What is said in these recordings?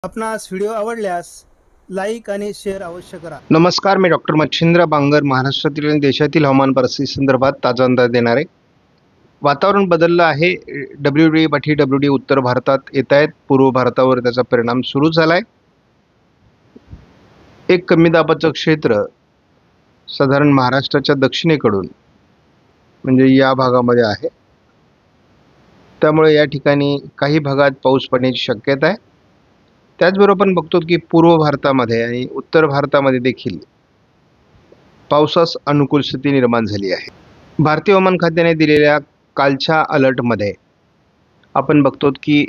आपणास व्हिडिओ आवडल्यास लाईक आणि शेअर अवश्य करा. नमस्कार, मी डॉक्टर मच्छिंद्र बांगर महाराष्ट्रातील आणि देशातील हवामान परिस्थिती संदर्भात ताजा अंदाज देणार आहे. वातावरण बदललं आहे. WD पाठी WD उत्तर भारतात येत आहेत. पूर्व भारतावर त्याचा परिणाम सुरू झाला आहे. एक कमी दाबाचं क्षेत्र साधारण महाराष्ट्राच्या दक्षिणेकडून म्हणजे या भागामध्ये आहे. त्यामुळे या ठिकाणी काही भागात पाऊस पडण्याची शक्यता आहे. त्याचबरोबर आपण बघतो की पूर्व भारतामध्ये आणि उत्तर भारतामध्ये देखील पावसास अनुकूल स्थिती निर्माण झाली आहे. भारतीय हवामान खात्याने दिलेल्या कालच्या अलर्टमध्ये आपण बघतो की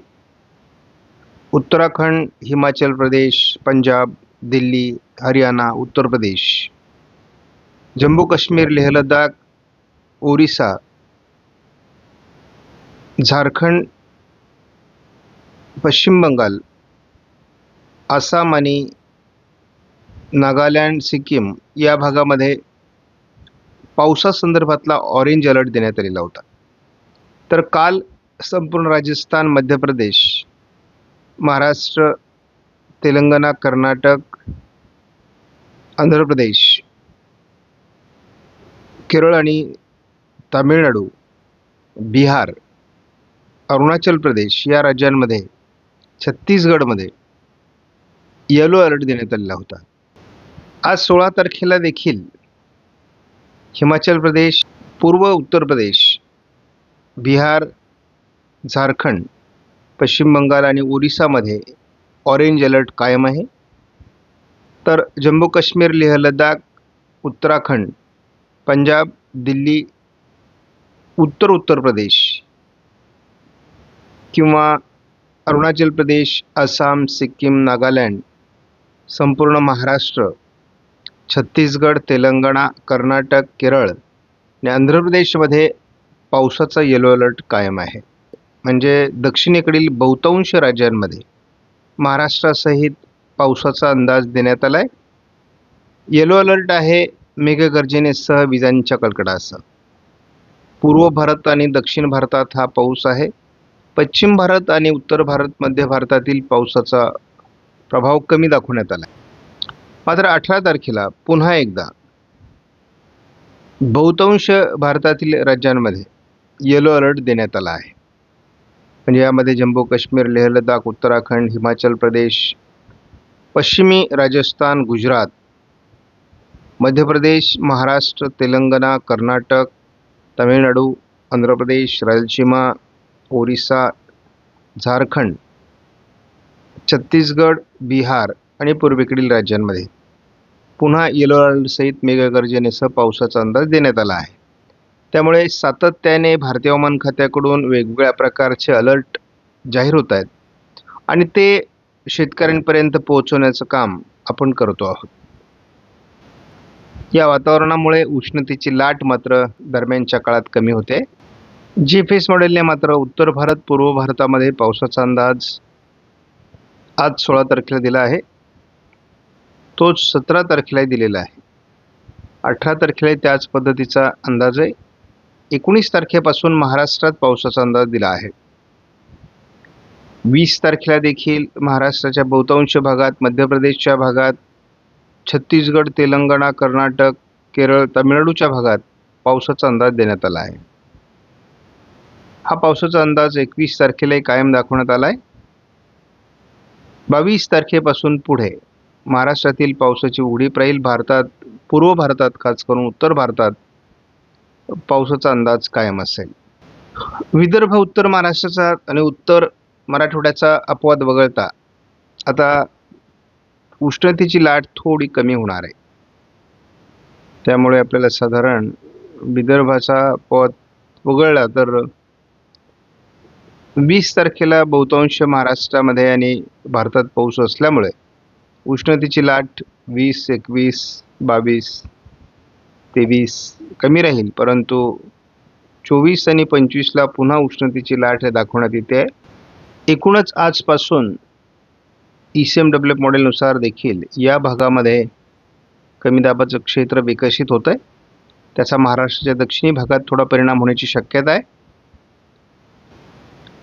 उत्तराखंड, हिमाचल प्रदेश, पंजाब, दिल्ली, हरियाणा, उत्तर प्रदेश, जम्मू काश्मीर, लेह लडाख, ओरिसा, झारखंड, पश्चिम बंगाल, आसाम आणि नागालँड, सिक्कीम या भागामध्ये पावसासंदर्भातला ऑरेंज अलर्ट देण्यात आलेला होता. तर काल संपूर्ण राजस्थान, मध्य प्रदेश, महाराष्ट्र, तेलंगणा, कर्नाटक, आंध्र प्रदेश, केरळ आणि तामिळनाडू, बिहार, अरुणाचल प्रदेश या राज्यांमध्ये, छत्तीसगडमध्ये येलो अलर्ट देण्यात आलेला होता. आज 16 तारखेला देखील हिमाचल प्रदेश, पूर्व उत्तर प्रदेश, बिहार, झारखंड, पश्चिम बंगाल आणि ओरिसामध्ये ऑरेंज अलर्ट कायम आहे. तर जम्मू काश्मीर, लेह लडाख, उत्तराखंड, पंजाब, दिल्ली, उत्तर प्रदेश किंवा अरुणाचल प्रदेश, आसाम, सिक्कीम, नागालँड, संपूर्ण महाराष्ट्र, छत्तीसगड, तेलंगणा, कर्नाटक, केरळ आणि आंध्र प्रदेशमध्ये पावसाचा येलो अलर्ट कायम आहे. म्हणजे दक्षिणेकडील बहुतांश राज्यांमध्ये महाराष्ट्रासहित पावसाचा अंदाज देण्यात आला आहे. येलो अलर्ट आहे मेघगर्जनेसह विजांच्या कडकडाटासह. पूर्व भारत आणि दक्षिण भारतात हा पाऊस आहे. पश्चिम भारत आणि उत्तर भारत, मध्य भारतातील पावसाचा प्रभाव कमी दाखवण्यात आला. मात्र 18 तारखेला पुन्हा एकदा बहुतांश भारतातील राज्यांमध्ये येलो अलर्ट देण्यात आला आहे. म्हणजे यामध्ये जम्मू काश्मीर, लेह लडाख, उत्तराखंड, हिमाचल प्रदेश, पश्चिमी राजस्थान, गुजरात, मध्य प्रदेश, महाराष्ट्र, तेलंगणा, कर्नाटक, तामिळनाडू, आंध्र प्रदेश, रायलसीमा, ओरिसा, झारखंड, छत्तीसगड, बिहार आणि पूर्वेकडील राज्यांमध्ये पुन्हा येलो अलर्टसहित मेघगर्जनेसह पावसाचा अंदाज देण्यात आला आहे. त्यामुळे सातत्याने भारतीय हवामान खात्याकडून वेगवेगळ्या प्रकारचे अलर्ट जाहीर होत आहेत आणि ते शेतकऱ्यांपर्यंत पोहोचवण्याचं काम आपण करतो आहोत. या वातावरणामुळे उष्णतेची लाट मात्र दरम्यानच्या काळात कमी होते. GFS मॉडेलने मात्र उत्तर भारत, पूर्व भारतामध्ये पावसाचा अंदाज आज 16 तारखेला दिला आहे. तोच 17 तारखेला दिलेला आहे. 18 तारखेला त्याच पद्धतीचा अंदाज आहे. 19 तारखेपासून महाराष्ट्रात पावसाचा अंदाज दिला आहे. 20 तारखेला देखील महाराष्ट्राच्या बहुतांश भागात, मध्य प्रदेशच्या भागात, छत्तीसगड, तेलंगणा, कर्नाटक, केरळ, तामिळनाडूच्या भागात पावसाचा अंदाज देण्यात आला आहे. हा पावसाचा अंदाज 21 तारखेलाही कायम दाखवण्यात आला आहे. 22 तारखेपासून पुढे महाराष्ट्रातील पावसाची उघडीप राहील. भारतात, पूर्व भारतात, खास करून उत्तर भारतात पावसाचा अंदाज कायम असेल. विदर्भ, उत्तर महाराष्ट्राचा आणि उत्तर मराठवाड्याचा अपवाद वगळता आता उष्णतेची लाट थोडी कमी होणार आहे. त्यामुळे आपल्याला साधारण विदर्भाचा अपवाद वगळला तर 20 तारखेला बहुतांश महाराष्ट्रामध्ये आणि भारतात पाऊस असल्यामुळे उष्णतेची लाट 20, 21, 22, 23 कमी राहील. परंतु 24 आणि 25ला पुन्हा उष्णतेची लाट दाखवण्यात येते. एकूणच आजपासून ECMW मॉडेलनुसार देखील या भागामध्ये कमी दाबाचं क्षेत्र विकसित होत आहे. त्याचा महाराष्ट्राच्या दक्षिणी भागात थोडा परिणाम होण्याची शक्यता आहे.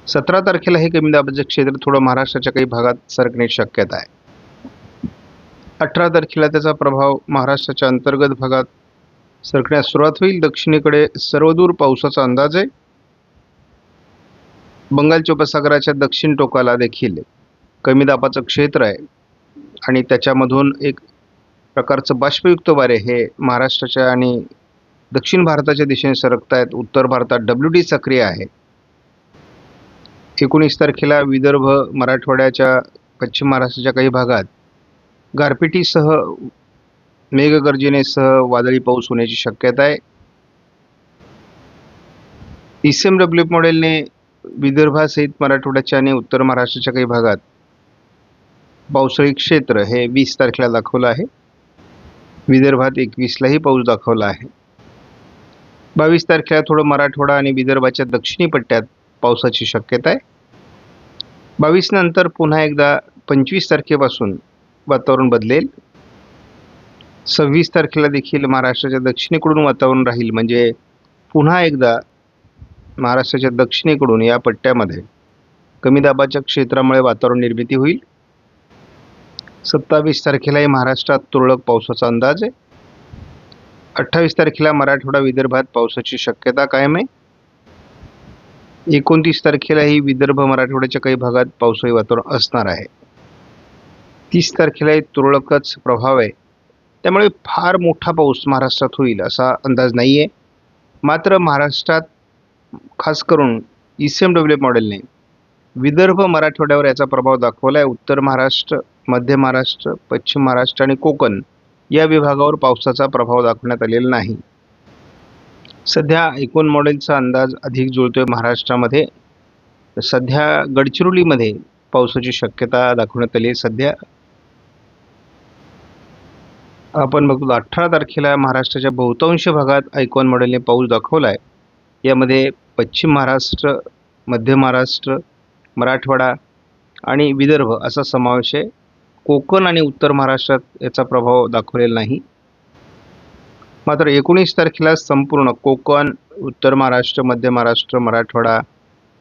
17 तारखेला हे कमी दाबाचे क्षेत्र थोडं महाराष्ट्राच्या काही भागात सरकण्याची शक्यता आहे. 18 तारखेला त्याचा प्रभाव महाराष्ट्राच्या अंतर्गत भागात सरकण्यास सुरुवात होईल. दक्षिणेकडे सर्वदूर पावसाचा अंदाज आहे. बंगालच्या उपसागराच्या दक्षिण टोकाला देखील कमी दाबाचं क्षेत्र आहे आणि त्याच्यामधून एक प्रकारचं बाष्पयुक्त वारे हे महाराष्ट्राच्या आणि दक्षिण भारताच्या दिशेने सरकत आहेत. उत्तर भारतात WD सक्रिय आहे. 19 तारखेला विदर्भ, मराठवाड्याच्या पश्चिम महाराष्ट्राच्या काही भागात गारपिटीसह मेघगर्जनेसह वादळी पाऊस होण्याची शक्यता आहे. ECMW मॉडेलने विदर्भासहित मराठवाड्याच्या आणि उत्तर महाराष्ट्राच्या काही भागात पावसाळी क्षेत्र हे 20 तारखेला दाखवलं आहे. विदर्भात 21लाही पाऊस दाखवला आहे. 22 तारखेला थोडं मराठवाडा आणि विदर्भाच्या दक्षिणी पट्ट्यात पावसाची शक्यता आहे. 22 नंतर पुन्हा एकदा 25 तारखेपासून वातावरण बदलेल. 26 तारखेला देखील महाराष्ट्राच्या दक्षिणेकडून वातावरण राहील, म्हणजे पुन्हा एकदा महाराष्ट्राच्या दक्षिणेकडून या पट्ट्यामध्ये कमी दाबाच्या क्षेत्रामुळे वातावरण निर्मिती होईल. 27 तारखेलाही महाराष्ट्रात तुरळक पावसाचा अंदाज आहे. 28 तारखेला मराठवाडा विदर्भात पावसाची शक्यता कायम आहे. 29 तारखेलाही विदर्भ मराठवाड्याच्या काही भागात पावसाळी वातावरण असणार आहे. 30 तारखेलाही तुरळकच प्रभाव आहे, त्यामुळे फार मोठा पाऊस महाराष्ट्रात होईल असा अंदाज नाही आहे. मात्र महाराष्ट्रात खास करून ECMW मॉडेलने विदर्भ मराठवाड्यावर याचा प्रभाव दाखवला आहे. उत्तर महाराष्ट्र, मध्य महाराष्ट्र, पश्चिम महाराष्ट्र आणि कोकण या विभागावर पावसाचा प्रभाव दाखवण्यात आलेला नाही. सध्या एकूण मॉडेलचा अंदाज अधिक जुळतोय महाराष्ट्रामध्ये. सध्या गडचिरोलीमध्ये पावसाची शक्यता दाखवण्यात आली आहे. सध्या आपण बघतो 18 तारखेला महाराष्ट्राच्या बहुतांश भागात आयकॉन मॉडेलने पाऊस दाखवला आहे. यामध्ये पश्चिम महाराष्ट्र, मध्य महाराष्ट्र, मराठवाडा आणि विदर्भ असा समावेश आहे. कोकण आणि उत्तर महाराष्ट्रात याचा प्रभाव दाखवलेला नाही. मात्र 19 तारखेला संपूर्ण कोकण, उत्तर महाराष्ट्र, मध्य महाराष्ट्र, मराठवाडा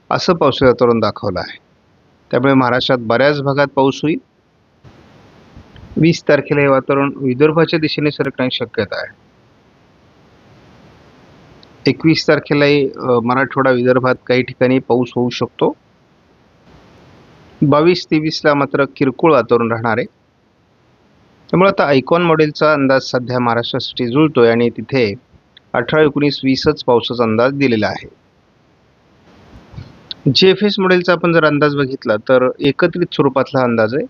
असं पावसाळी वातावरण दाखवलं आहे. त्यामुळे महाराष्ट्रात बऱ्याच भागात पाऊस होईल. 20 तारखेला हे वातावरण विदर्भाच्या दिशेने सरकण्याची शक्यता आहे. 21 तारखेलाही मराठवाडा, विदर्भात काही ठिकाणी पाऊस होऊ शकतो. 22-23ला मात्र किरकोळ वातावरण राहणार आहे. त्यामुळे आता आयकॉन मॉडेलचा अंदाज सध्या महाराष्ट्रासाठी जुळतोय आणि तिथे 18, 19, 20च पावसाचा अंदाज दिलेला आहे. GFS मॉडेलचा आपण जर अंदाज बघितला तर एकत्रित स्वरूपातला अंदाज आहे.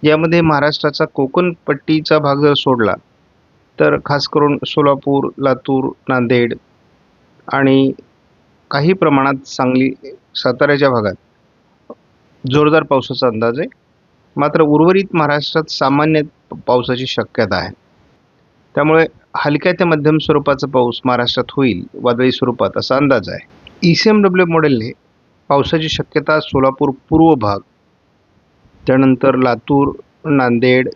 यामध्ये महाराष्ट्राचा कोकण पट्टीचा भाग जर सोडला तर खास करून सोलापूर, लातूर, नांदेड आणि काही प्रमाणात सांगली, साताऱ्याच्या भागात जोरदार पावसाचा अंदाज आहे. मात्र उर्वरित महाराष्ट्रात सामान्य पावसाची शक्यता आहे. त्यामुळे हलक्या ते मध्यम स्वरूपाचा पाऊस महाराष्ट्रात होईल वादळी स्वरूपात असा अंदाज आहे. ECMW मॉडेलने पावसाची शक्यता सोलापूर पूर्व भाग, त्यानंतर लातूर, नांदेड,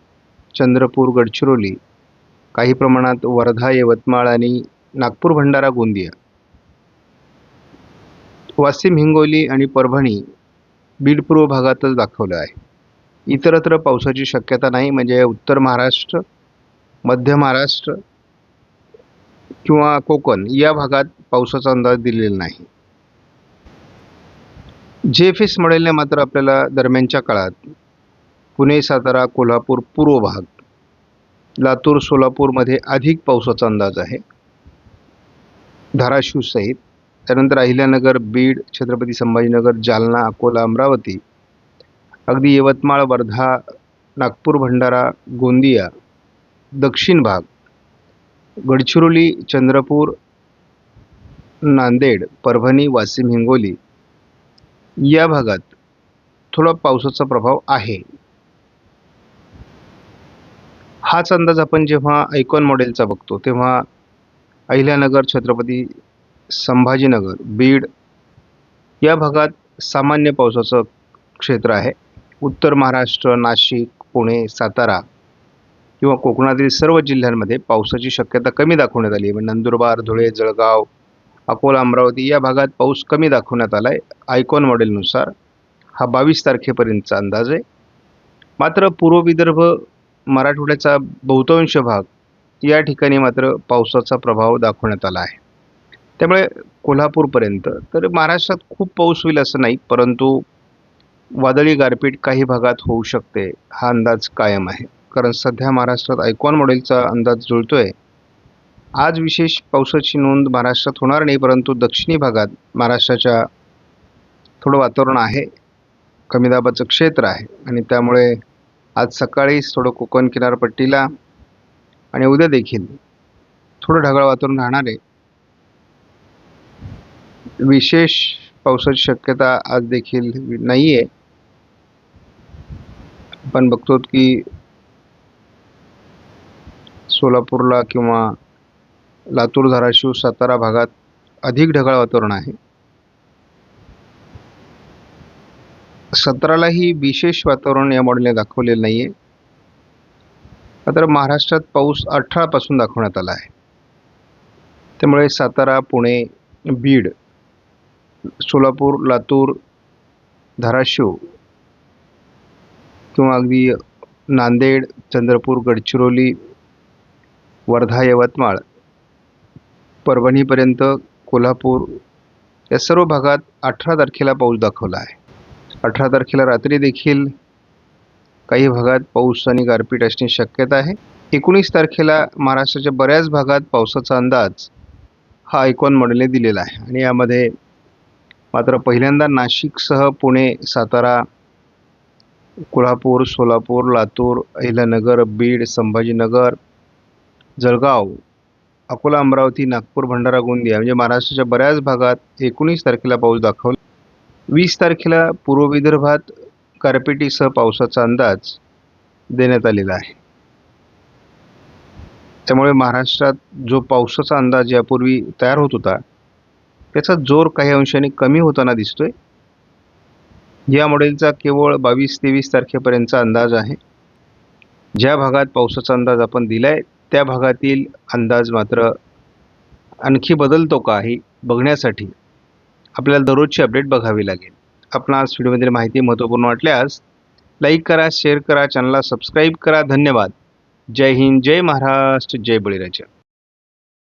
चंद्रपूर, गडचिरोली, काही प्रमाणात वर्धा, यवतमाळ आणि नागपूर, भंडारा, गोंदिया, वाशिम, हिंगोली आणि परभणी, बीड पूर्व भागातच दाखवलं आहे. इतरत्र पावसाची शक्यता नाही. म्हणजे उत्तर महाराष्ट्र, मध्य महाराष्ट्र किंवा कोकण या भागात पावसाचा अंदाज दिलेला नाही. GFS मॉडेलने मात्र आपल्याला दरम्यानच्या काळात पुणे, सातारा, कोल्हापूर पूर्व भाग, लातूर, सोलापूरमध्ये अधिक पावसाचा अंदाज आहे, धाराशिव सहित. त्यानंतर अहिल्यानगर, बीड, छत्रपती संभाजीनगर, जालना, अकोला, अमरावती, अगदी यवतमाळ, वर्धा, नागपूर, भंडारा, गोंदिया, दक्षिण भाग, गडचिरोली, चंद्रपूर, नांदेड, परभणी, वाशिम, हिंगोली या भागात थोडा पावसाचा प्रभाव आहे. हाच अंदाज आपण जेव्हा आयकॉन मॉडेलचा बघतो तेव्हा अहिल्यानगर, छत्रपती संभाजीनगर, बीड या भागात सामान्य पावसाचं क्षेत्र आहे. उत्तर महाराष्ट्र, नाशिक, पुणे, सातारा किंवा कोकणातील सर्व जिल्ह्यांमध्ये पावसाची शक्यता कमी दाखवण्यात आली आहे. नंदुरबार, धुळे, जळगाव, अकोला अमरावती या भागात पाऊस कमी दाखवण्यात आला आहे. आयकॉन मॉडेलनुसार हा 22 तारखेपर्यंतचा अंदाज आहे. मात्र पूर्व विदर्भ, मराठवाड्याचा बहुतांश भाग या ठिकाणी मात्र पावसाचा प्रभाव दाखवण्यात आला आहे. त्यामुळे कोल्हापूरपर्यंत तर महाराष्ट्रात खूप पाऊस होईल असं नाही, परंतु वादळी गारपीट काही भागात होऊ शकते हा अंदाज कायम आहे. कारण सध्या महाराष्ट्रात आयकॉन मॉडेलचा अंदाज जुळतोय. आज विशेष पावसाची नोंद महाराष्ट्रात होणार नाही, परंतु दक्षिणी भागात महाराष्ट्राच्या थोडं वातावरण आहे, कमी दाबाचं क्षेत्र आहे आणि त्यामुळे आज सकाळीच थोडं कोकण किनारपट्टीला आणि उद्या देखील थोडं ढगाळ वातावरण राहणार आहे. विशेष पावसाची शक्यता आज देखील नाही आहे. आपण बघतो की सोलापूरला किंवा लातूर, धाराशिव, सातारा भागात अधिक ढगाळ वातावरण आहे. 17लाही विशेष वातावरण या मॉडेलने दाखवलेलं नाही आहे. मात्र महाराष्ट्रात पाऊस 18 पासून दाखवण्यात आला आहे. त्यामुळे सातारा, पुणे, बीड, सोलापूर, लातूर, धाराशिव किंवा अगदी नांदेड, चंद्रपूर, गडचिरोली, वर्धा, यवतमाळ, परभणीपर्यंत, कोल्हापूर या सर्व भागात 18 तारखेला पाऊस दाखवला आहे. 18 तारखेला रात्री देखील काही भागात पाऊस आणि गारपीट असण्याची शक्यता आहे. 19 तारखेला महाराष्ट्राच्या बऱ्याच भागात पावसाचा अंदाज हा आयकॉन मॉडेलने दिलेला आहे आणि यामध्ये मात्र पहिल्यांदा नाशिकसह पुणे, सातारा, कोल्हापूर, सोलापूर, लातूर, अहिल्यानगर, बीड, संभाजीनगर, जळगाव, अकोला, अमरावती, नागपूर, भंडारा, गोंदिया म्हणजे महाराष्ट्राच्या बऱ्याच भागात 19 तारखेला पाऊस दाखवला. 20 तारखेला पूर्व विदर्भात गारपिटीसह पावसाचा अंदाज देण्यात आलेला आहे. त्यामुळे महाराष्ट्रात जो पावसाचा अंदाज यापूर्वी तयार होत होता त्याचा जोर काही अंशाने कमी होताना दिसतोय. या मॉडेलचा केवळ 22-23 तारखेपर्यंतचा अंदाज आहे. ज्या भागात पावसाचा अंदाज आपण दिलाय त्या भागातील अंदाज मात्र आणखी बदलतो का हे बघण्यासाठी आपल्याला दररोजची अपडेट बघावी लागेल. आपणास व्हिडिओमधील माहिती महत्त्वपूर्ण वाटल्यास लाईक करा, शेअर करा, चॅनलला सबस्क्राईब करा. धन्यवाद. जय हिंद, जय महाराष्ट्र, जय बळीराजा.